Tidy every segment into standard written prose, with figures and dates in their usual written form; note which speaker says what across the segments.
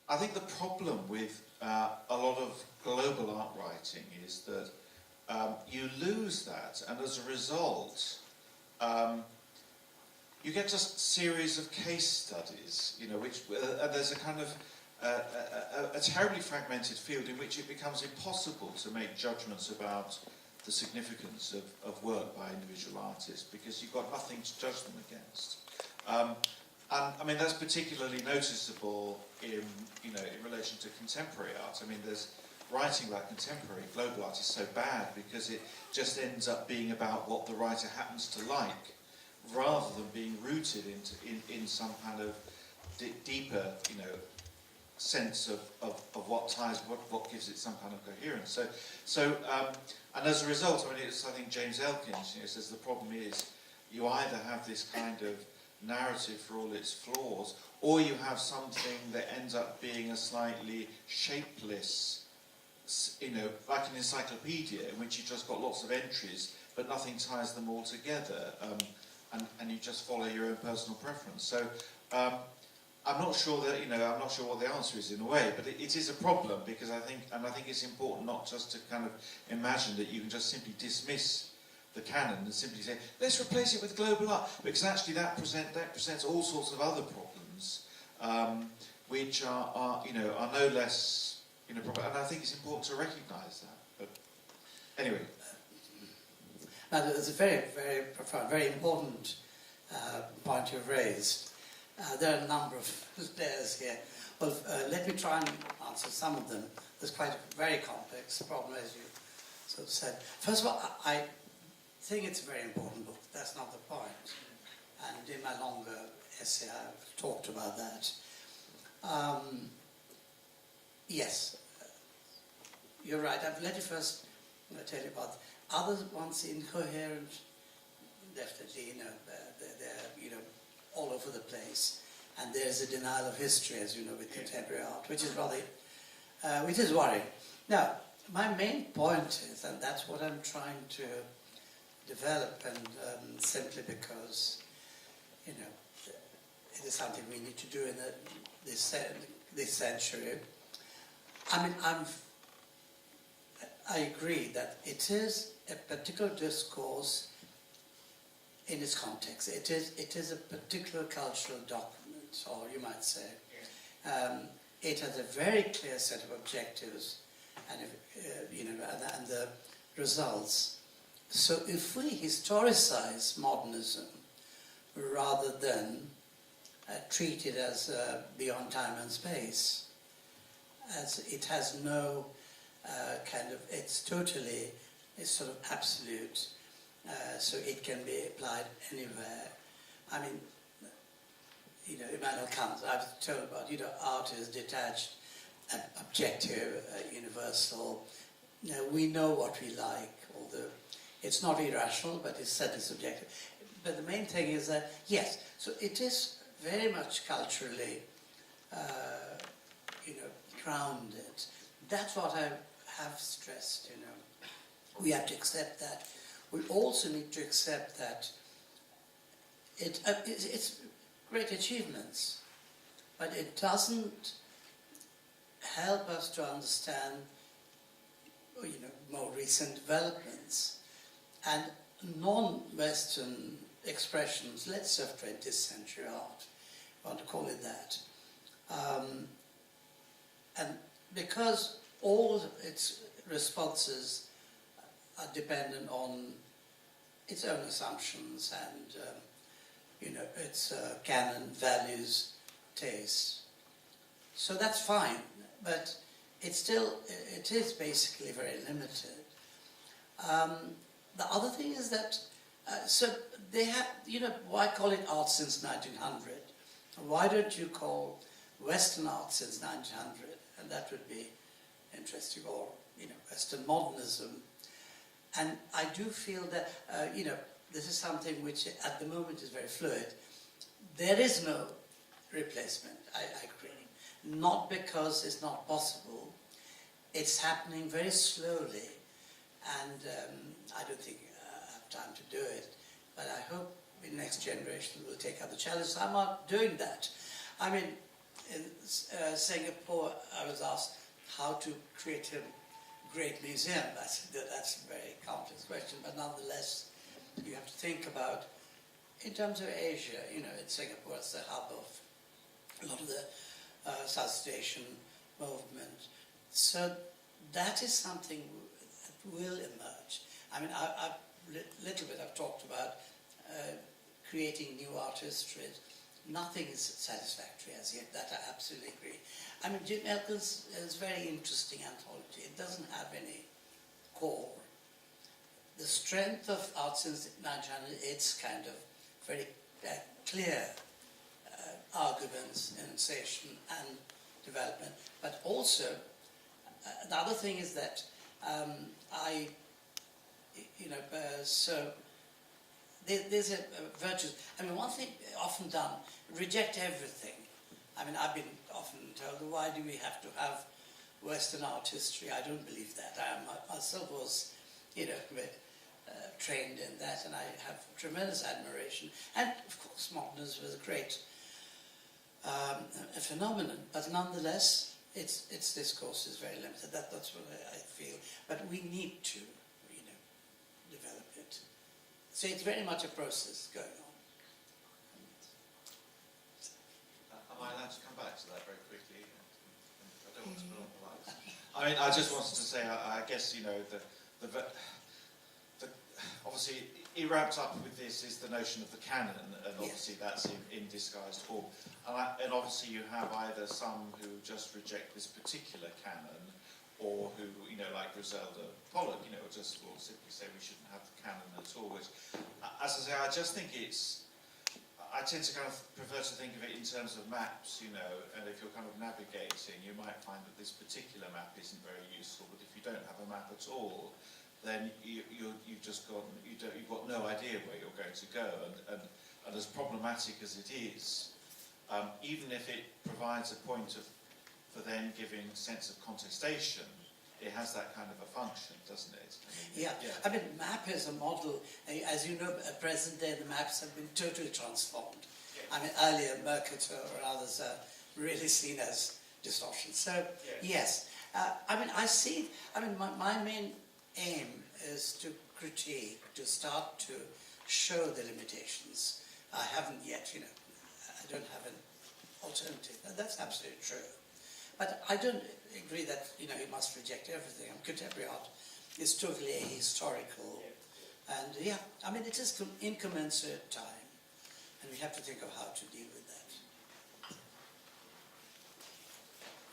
Speaker 1: I think the problem with a lot of global art writing is that you lose that, and as a result, you get just a series of case studies, you know, which there's a kind of a terribly fragmented field in which it becomes impossible to make judgments about the significance of work by individual artists because you've got nothing to judge them against. And I mean that's particularly noticeable in relation to contemporary art. I mean, there's writing about contemporary global art is so bad because it just ends up being about what the writer happens to like, rather than being rooted in some kind of deeper, sense of what ties, what gives it some kind of coherence. And as a result, I mean, I think James Elkins says the problem is you either have this kind of narrative for all its flaws, or you have something that ends up being a slightly shapeless, like an encyclopedia in which you've just got lots of entries, but nothing ties them all together, and you just follow your own personal preference. So I'm not sure that I'm not sure what the answer is in a way, but it is a problem because I think it's important not just to kind of imagine that you can just simply dismiss the canon and simply say let's replace it with global art, because actually that presents all sorts of other problems, which are no less problem. And I think it's important to recognise that. But anyway.
Speaker 2: Now, there's a very, very profound, very important point you've raised. There are a number of layers here. Well, let me try and answer some of them. There's quite a very complex problem, as you sort of said. First of all, I think it's a very important book. That's not the point. And in my longer essay, I've talked about that. Yes, you're right. Let me first tell you about other ones. Incoherent. Definitely, they're all over the place, and there's a denial of history, as you know, with contemporary art, which is rather, which is worrying. Now, my main point is, and that's what I'm trying to develop, and simply because, it is something we need to do in this century. I mean, I agree that it is a particular discourse in its context. It is a particular cultural document, or you might say. It has a very clear set of objectives, and and the results. So if we historicize modernism rather than treat it as beyond time and space, as it has no it's sort of absolute. So it can be applied anywhere. I mean, Immanuel Kant, I've told about, art is detached, objective, universal. We know what we like, although it's not irrational, but it's certainly subjective. But the main thing is that, yes, so it is very much culturally, grounded. That's what I have stressed, We have to accept that. We also need to accept that it's great achievements, but it doesn't help us to understand, more recent developments and non-Western expressions. Let's have 20th century art, I want to call it that, and because all its responses are dependent on its own assumptions and, its canon, values, taste. So that's fine, but it is basically very limited. The other thing is that, so they have, why call it art since 1900? Why don't you call Western art since 1900? And that would be interesting, or, Western modernism. And I do feel that, this is something which at the moment is very fluid. There is no replacement, I agree. Not because it's not possible. It's happening very slowly. And I don't think I have time to do it. But I hope the next generation will take up the challenge. I'm not doing that. I mean, in Singapore, I was asked how to create a great museum. That's a very complex question, but nonetheless, you have to think about, in terms of Asia, in Singapore, it's the hub of a lot of the Southeast Asian movement. So that is something that will emerge. I mean, I've talked about creating new art histories. Nothing is satisfactory as yet, that I absolutely agree. I mean, Jim Elkins is a very interesting anthology. It doesn't have any core. The strength of Art Since 1900, it's kind of very clear arguments, enunciation and development. But also, the other thing is that so there's a virtue. I mean, one thing often done, reject everything. I mean, I've been often told, why do we have to have Western art history? I don't believe that. I myself was, trained in that, and I have tremendous admiration. And of course, modernism was a great phenomenon, but nonetheless, its discourse is very limited. That's what I feel. But we need to, develop it. So it's very much a process going on.
Speaker 1: Am I allowed to come back to that very quickly? I don't want to put on the lights. I mean, I just wanted to say, I guess, obviously, wrapped up with this is the notion of the canon, and obviously that's in disguised form. And obviously you have either some who just reject this particular canon, or who, like Griselda Pollock, just will simply say we shouldn't have the canon at all. Which, as I say, I just think I tend to kind of prefer to think of it in terms of maps, and if you're kind of navigating, you might find that this particular map isn't very useful, but if you don't have a map at all, then you've got no idea where you're going to go, and as problematic as it is, even if it provides a point for then giving a sense of contestation, it has that kind of a function, doesn't it? I mean, map is a model. As you know, at present day, the maps have been totally transformed. Yeah. I mean, earlier, Mercator or others are really seen as distortions. So, yes. My main aim is to critique, to start to show the limitations. I haven't yet, I don't have an alternative. And that's absolutely true. But I don't agree that, you must reject everything. Contemporary art is totally ahistorical. And it is incommensurate time. And we have to think of how to deal with that.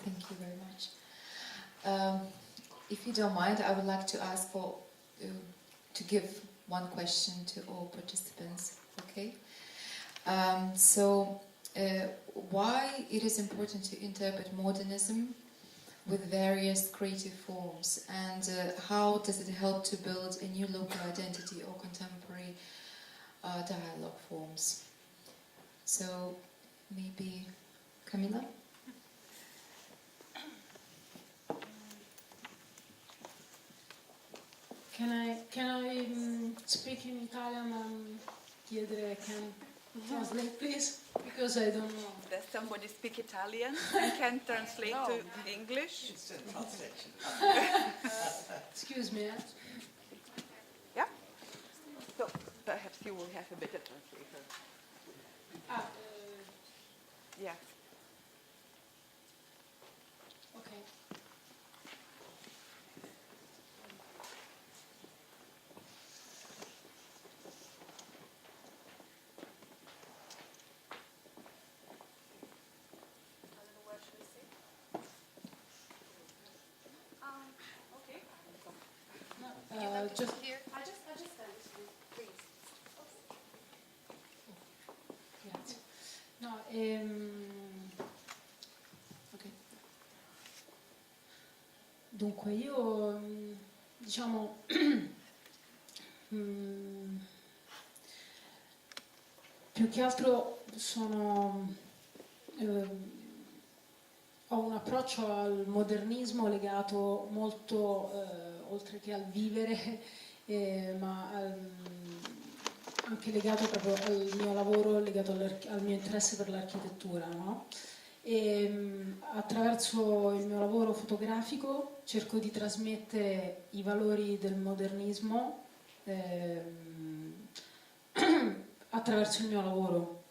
Speaker 3: Thank you very much. If you don't mind, I would like to ask to give one question to all participants, okay? Why it is important to interpret modernism with various creative forms, and how does it help to build a new local identity or contemporary dialogue forms? So, maybe Camilla?
Speaker 4: Can I speak in Italian and chiedere can translate, please? Because I don't know.
Speaker 5: Does somebody speak Italian and can translate to English?
Speaker 2: It's a translation.
Speaker 4: Excuse me.
Speaker 5: Yeah? So perhaps you will have a better translator. Yeah.
Speaker 4: Okay. Just here. I just stand this way, please. Grazie. No,
Speaker 3: Okay.
Speaker 4: Dunque io, più che altro ho un approccio al modernismo legato molto oltre che al vivere, ma anche legato proprio al mio lavoro, legato al mio interesse per l'architettura, no? attraverso il mio lavoro fotografico cerco di trasmettere i valori del modernismo attraverso il mio lavoro.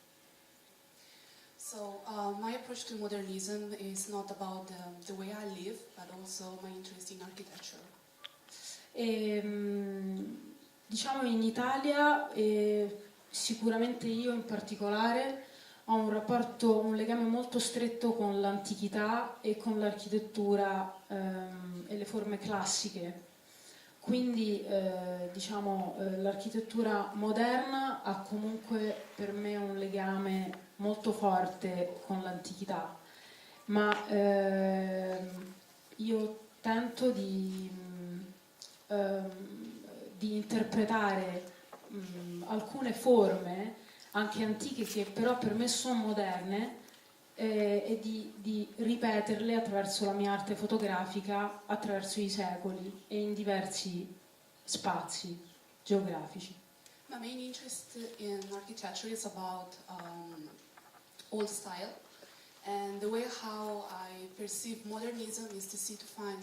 Speaker 6: So my approach to modernism is not about the way I live, but also my interest in architecture.
Speaker 4: Diciamo in Italia, sicuramente io in particolare, ho un legame molto stretto con l'antichità e con l'architettura e le forme classiche. Quindi l'architettura moderna ha comunque per me un legame molto forte con l'antichità, ma io tento di interpretare alcune forme anche antiche che però per me sono moderne e di ripeterle attraverso la mia arte fotografica attraverso i secoli e in diversi spazi geografici.
Speaker 6: My main interest in architecture is about old style, and the way how I perceive modernism is to find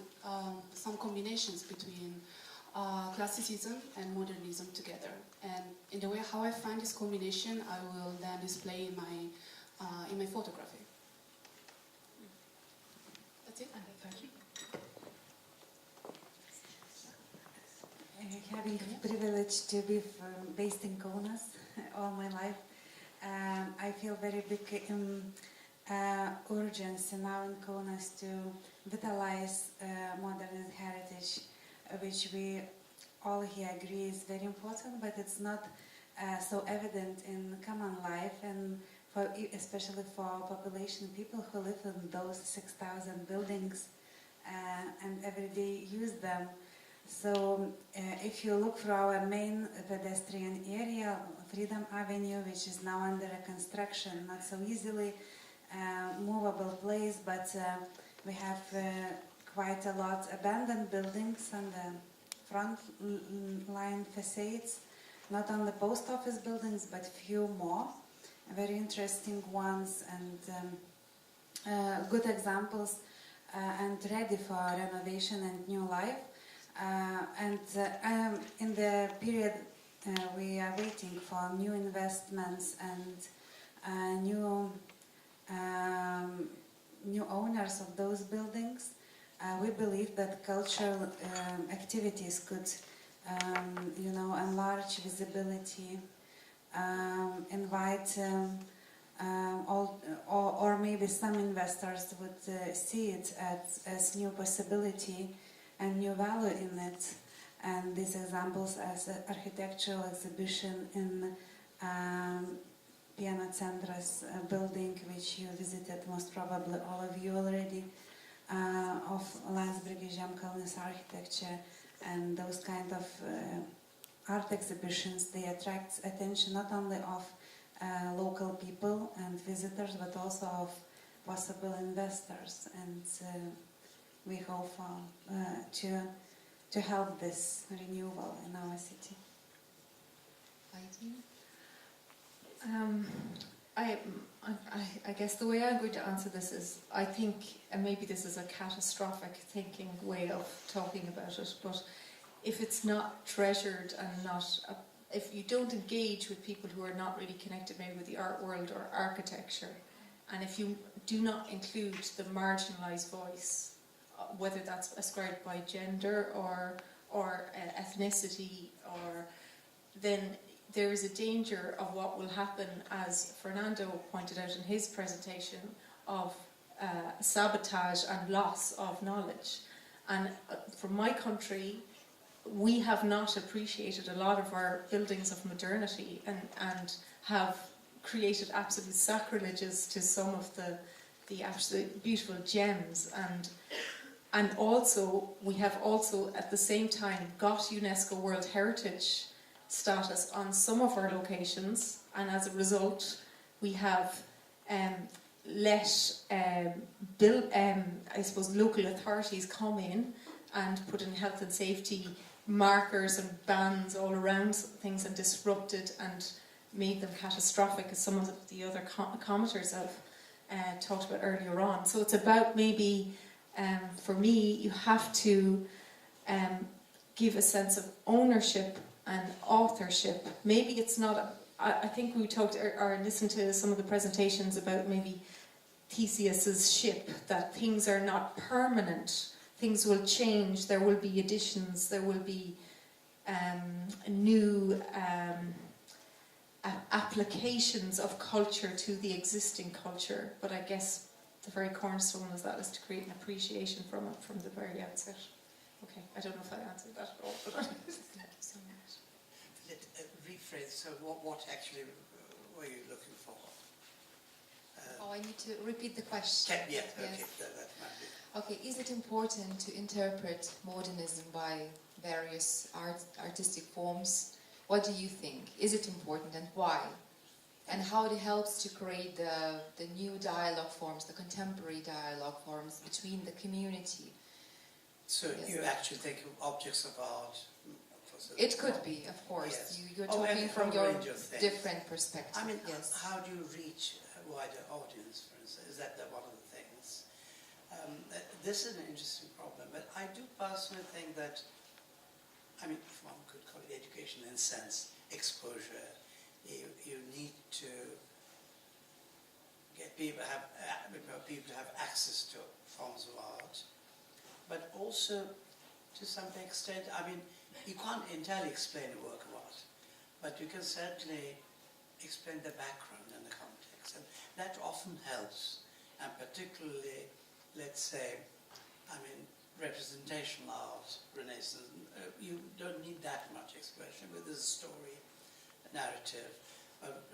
Speaker 6: some combinations between classicism and modernism together. And in the way how I find this combination, I will then display in my photography. That's it.
Speaker 4: Thank you.
Speaker 7: Having the privilege to be based in Kaunas all my life, I feel very big urgency now in Kaunas to vitalize modern heritage, which we all here agree is very important, but it's not so evident in common life, and especially for population people who live in those 6,000 buildings and every day use them. So if you look for our main pedestrian area, Freedom Avenue, which is now under construction, not so easily movable place, but we have quite a lot abandoned buildings on the front line facades, not on the post office buildings, but few more, very interesting ones and good examples and ready for renovation and new life. In the period we are waiting for new investments and new owners of those buildings. We believe that cultural activities could, enlarge visibility, invite or maybe some investors would see it as new possibility and new value in it. And these examples as an architectural exhibition in Pieno Centras building, which you visited most probably all of you already, of Landsbergis Žemkalnis architecture, and those kind of art exhibitions, they attract attention not only of local people and visitors, but also of possible investors, and we hope to help this renewal in our city.
Speaker 3: I guess the way I'm going to answer this is, I think, and maybe this is a catastrophic thinking way of talking about it, but if it's not treasured and if you don't engage with people who are not really connected maybe with the art world or architecture, and if you do not include the marginalised voice, whether that's ascribed by gender or ethnicity, then there is a danger of what will happen, as Fernando pointed out in his presentation, of sabotage and loss of knowledge. And from my country, we have not appreciated a lot of our buildings of modernity and have created absolute sacrileges to some of the absolute beautiful gems. And also, we have also at the same time got UNESCO World Heritage status on some of our locations, and as a result we have let I suppose local authorities come in and put in health and safety markers and bans all around things and disrupted and made them catastrophic, as some of the other commenters have
Speaker 8: talked about earlier on. So it's about maybe, for me, you have to give a sense of ownership and authorship. Maybe it's not, I think we talked or listened to some of the presentations about maybe Theseus's ship, that things are not permanent. Things will change, there will be additions, there will be new applications of culture to the existing culture. But I guess the very cornerstone of that is to create an appreciation from it from the very outset. Okay, I don't know if I answered that at all, but
Speaker 3: Thank you so much.
Speaker 2: Rephrase, so what actually were you looking for?
Speaker 3: I need to repeat the question.
Speaker 2: Yes,
Speaker 3: Yes.
Speaker 2: okay, that might be.
Speaker 3: Okay, is it important to interpret modernism by various artistic forms? What do you think? Is it important and why? And how it helps to create the new dialogue forms, the contemporary dialogue forms between the community?
Speaker 2: So
Speaker 3: Yes.
Speaker 2: you actually think of objects of art?
Speaker 3: It could be, of course.
Speaker 2: Yes.
Speaker 3: You're
Speaker 2: Oh,
Speaker 3: talking
Speaker 2: and
Speaker 3: from
Speaker 2: a
Speaker 3: your
Speaker 2: range of things.
Speaker 3: different perspective.
Speaker 2: I mean,
Speaker 3: yes.
Speaker 2: how do you reach a wider audience, for instance? Is that one of the things? This is an interesting problem, but I do personally think that, I mean, if one could call it education in a sense, exposure, you need to get people to have access to forms of art, but also to some extent, I mean, you can't entirely explain a work of art, but you can certainly explain the background and the context, and that often helps, and particularly, let's say, I mean, representational art, Renaissance, you don't need that much expression, but there's a story, a narrative.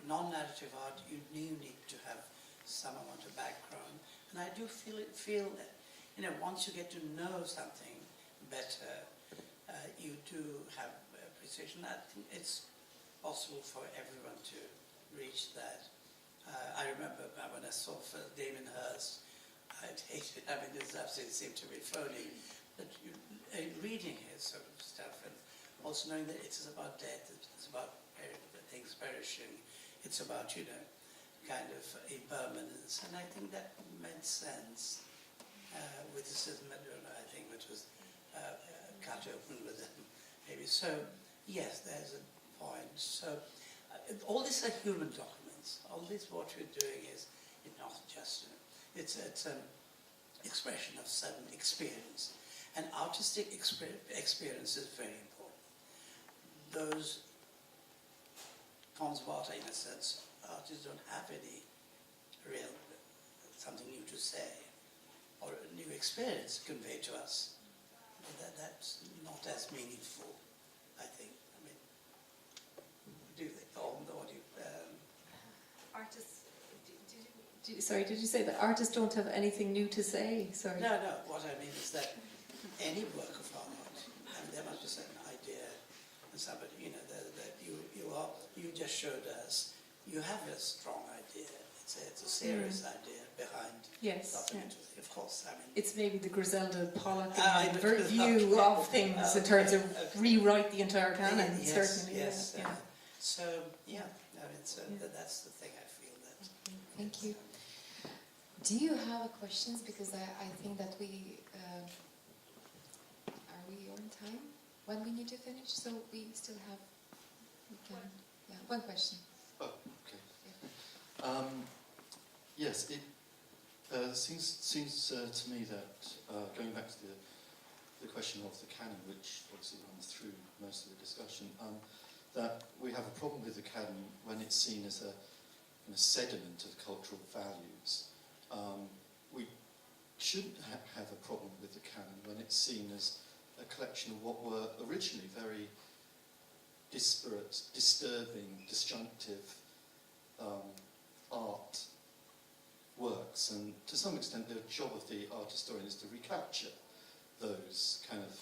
Speaker 2: Non-narrative art, you need to have some amount of background, and I do feel that, you know, once you get to know something better, you do have appreciation. I think it's possible for everyone to reach that. I remember when I saw Damien Hirst, I'd hate it. I mean, this absolutely seemed to be phony. But reading his sort of stuff, and also knowing that it's about death, it's about things perishing, it's about, you know, kind of impermanence. And I think that made sense with the system, I think, which was cut open with them, maybe. So, yes, there's a point. So, all these are human documents. All this, what we're doing is, it's not just, it's an expression of certain experience. And artistic experience is very important. Those forms of art, in a sense, artists don't have any real, something new to say, or a new experience conveyed to us. That's not as meaningful, I think. I mean, do you think? Or do you,
Speaker 8: artists, sorry, did you say that artists don't have anything new to say? Sorry.
Speaker 2: No, what I mean is that any work of art, I mean, there must be a certain idea, and somebody, you know, that you just showed us, you have a strong idea. It's a serious idea behind.
Speaker 8: Yes.
Speaker 2: Of course, I mean.
Speaker 8: It's maybe the Griselda Pollock
Speaker 2: view
Speaker 8: of things in terms of rewrite the entire canon,
Speaker 2: Yes,
Speaker 8: certainly.
Speaker 2: yes.
Speaker 8: Yeah.
Speaker 2: So, yeah, I mean, that's the thing I feel that.
Speaker 3: Thank you. Do you have questions? Because I think that we are we on time when we need to finish? So we still have one question.
Speaker 9: Oh, okay.
Speaker 3: Yeah.
Speaker 9: Yes, it seems to me that going back to the question of the canon, which obviously runs through most of the discussion, that we have a problem with the canon when it's seen as a sediment of cultural values. We shouldn't have a problem with the canon when it's seen as a collection of what were originally very disparate, disturbing, disjunctive art works, and to some extent the job of the art historian is to recapture those kind of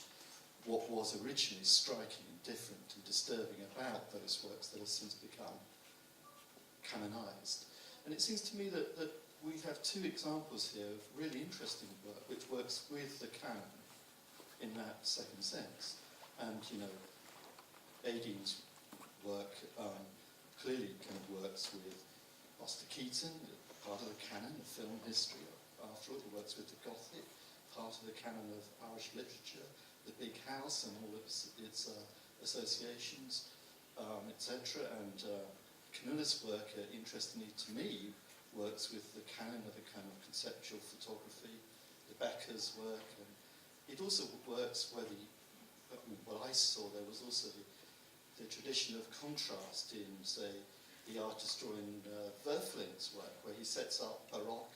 Speaker 9: what was originally striking and different and disturbing about those works that have since become canonized. And it seems to me that we have two examples here of really interesting work which works with the canon in that second sense. And, you know, Aideen's work clearly kind of works with Buster Keaton, part of the canon of film history. After all, it works with the Gothic, part of the canon of Irish literature, the Big House and all its associations, etc. And Camilla's work, interestingly to me, works with the canon of a kind of conceptual photography, Rebecca's work, and it also works where what I saw there was also the tradition of contrast in, say, the art historian Verfling's work, where he sets up Baroque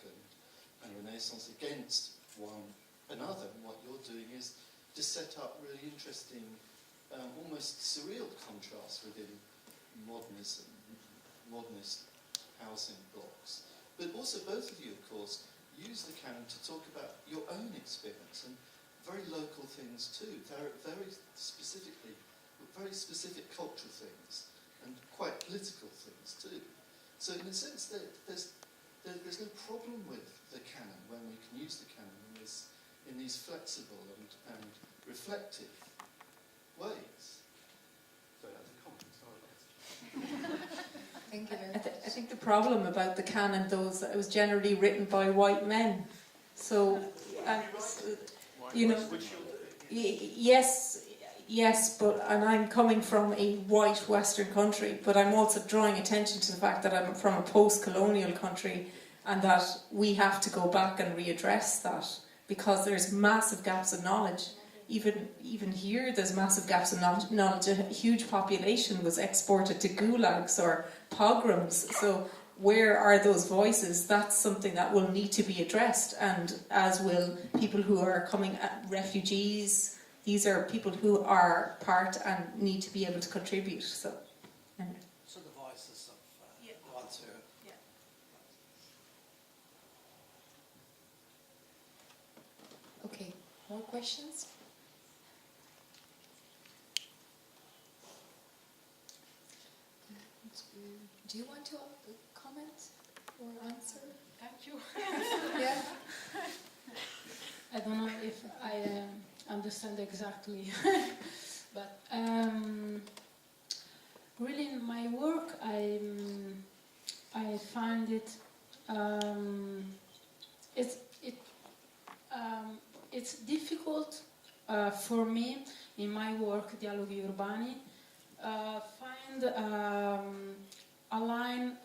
Speaker 9: and Renaissance against one another. And what you're doing is to set up really interesting, almost surreal contrasts within modernism, modernist housing blocks. But also both of you, of course, use the canon to talk about your own experience and very local things too, very specific cultural things and quite political things too. So in a sense, there's no problem with the canon when we can use the canon in these flexible and reflective ways. Sorry, that's a comment. Sorry.
Speaker 3: Thank you very much.
Speaker 8: I think the problem about the canon, though, is that it was generally written by white men. So, you know, yes, and I'm coming from a white Western country, but I'm also drawing attention to the fact that I'm from a post-colonial country and that we have to go back and readdress that because there's massive gaps of knowledge. Even here, there's massive gaps in knowledge. A huge population was exported to gulags or pogroms. So where are those voices? That's something that will need to be addressed, and as will people who are coming, refugees. These are people who are part and need to be able to contribute. So
Speaker 2: the voices of the ones who...
Speaker 3: Okay, more questions? Do you want to comment or answer?
Speaker 4: Thank you.
Speaker 3: Yeah.
Speaker 4: I don't know if I understand exactly, but really in my work I find it's difficult for me in my work, Dialoghi Urbani, find a line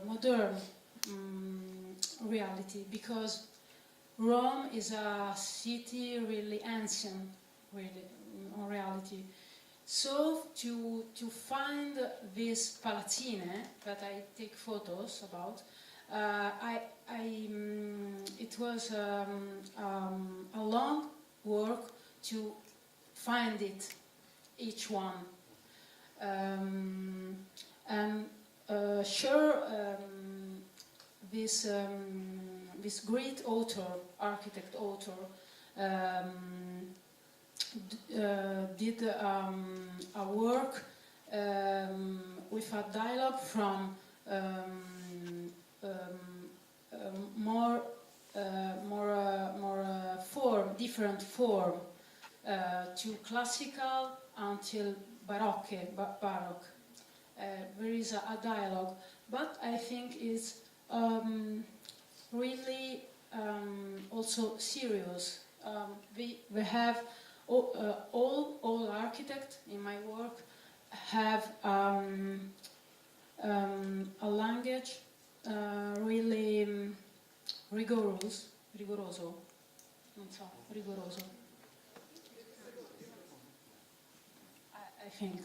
Speaker 4: modern reality, because Rome is a city really ancient, really, in reality. So to find this palazzine that I take photos about, it was a long work to find it, each one. This great architect author, did a work with a dialogue from different form, to classical until Baroque. There is a dialogue, but I think it's really also serious. We have all architects in my work have a language really rigoroso. I think.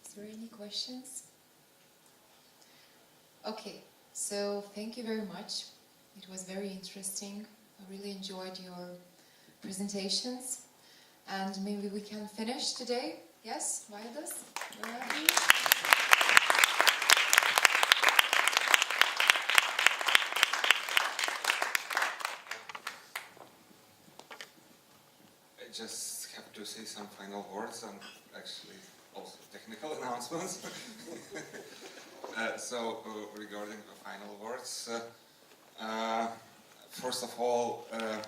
Speaker 3: Is there any questions? Okay, so thank you very much. It was very interesting. I really enjoyed your presentations. And maybe we can finish today. Yes, Vaidas? Where are you?
Speaker 10: I just have to say some final words and actually also technical announcements. Regarding the final words, first of all, I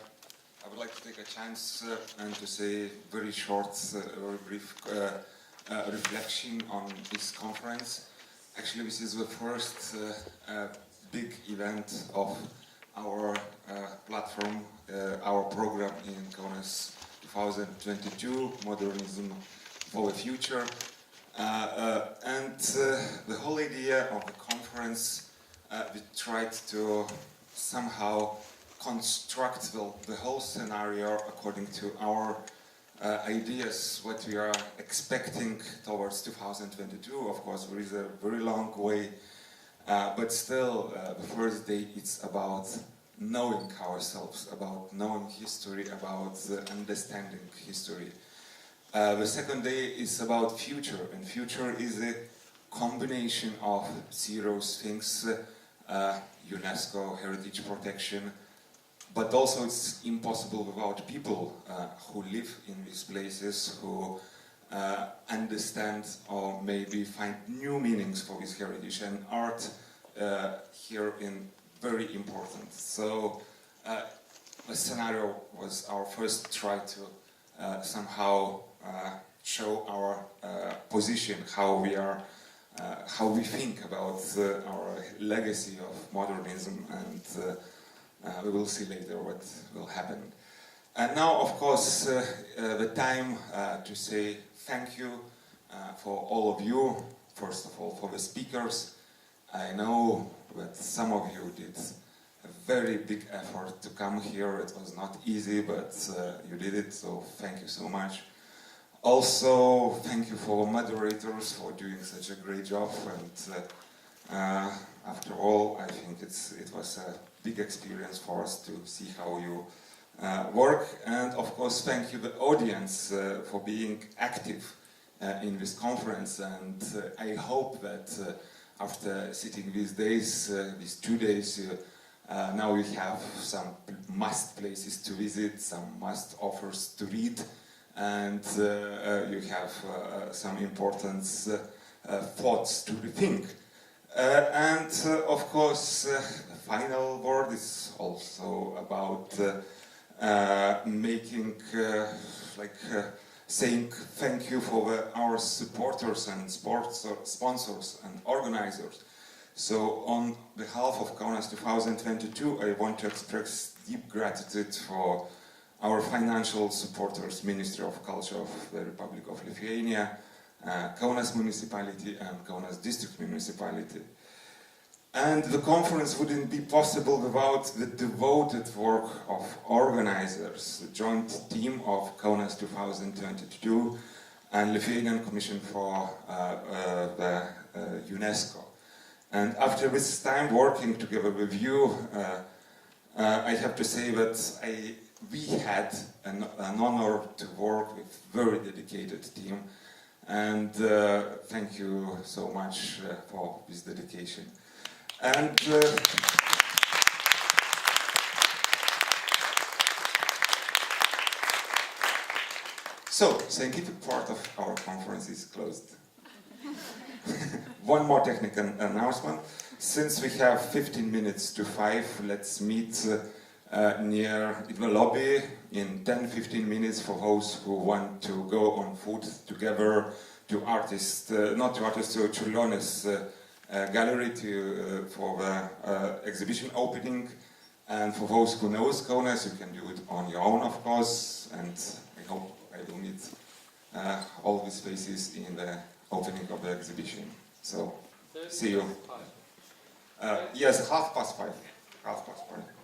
Speaker 10: would like to take a chance and to say very short, very brief reflection on this conference. Actually, this is the first big event of our platform, our program in Kaunas 2022, Modernism for the Future. And the whole idea of the conference, we tried to somehow construct the whole scenario according to our ideas, what we are expecting towards 2022. Of course, there is a very long way, but still, the first day it's about knowing ourselves, about knowing history, about understanding history. The second day is about future, and future is a combination of serious things, UNESCO, heritage protection, but also it's impossible without people who live in these places, who understand or maybe find new meanings for this heritage, and art here in very important. So the scenario was our first try to somehow show our position, how we think about our legacy of modernism, and we will see later what will happen. And now, of course, the time to say thank you for all of you. First of all, for the speakers. I know that some of you did a very big effort to come here. It was not easy, but you did it, so thank you so much. Also, thank you for moderators for doing such a great job, and after all, I think it was a big experience for us to see how you work. And of course, thank you the audience for being active in this conference, and I hope that after sitting these days, these 2 days, now we have some must places to visit, some must authors to read, and you have some important thoughts to rethink. And of course, the final word is also about saying thank you for our supporters and sponsors and organizers. So on behalf of Kaunas 2022, I want to express deep gratitude for our financial supporters, Ministry of Culture of the Republic of Lithuania, Kaunas Municipality and Kaunas District Municipality. And the conference wouldn't be possible without the devoted work of organizers, the joint team of Kaunas 2022 and Lithuanian Commission for the UNESCO. And after this time working together with you, I have to say that we had an honor to work with a very dedicated team. And thank you so much for this dedication. And so, scientific part of our conference is closed. One more technical announcement. Since we have 15 minutes to 5, let's meet near the lobby in 10-15 minutes for those who want to go on foot together to artists, not to artists, to Čiurlionis gallery for the exhibition opening. And for those who know Kaunas, you can do it on your own, of course. And I hope I will meet all these faces in the opening of the exhibition. So, see you. Yes, 5:30. 5:30.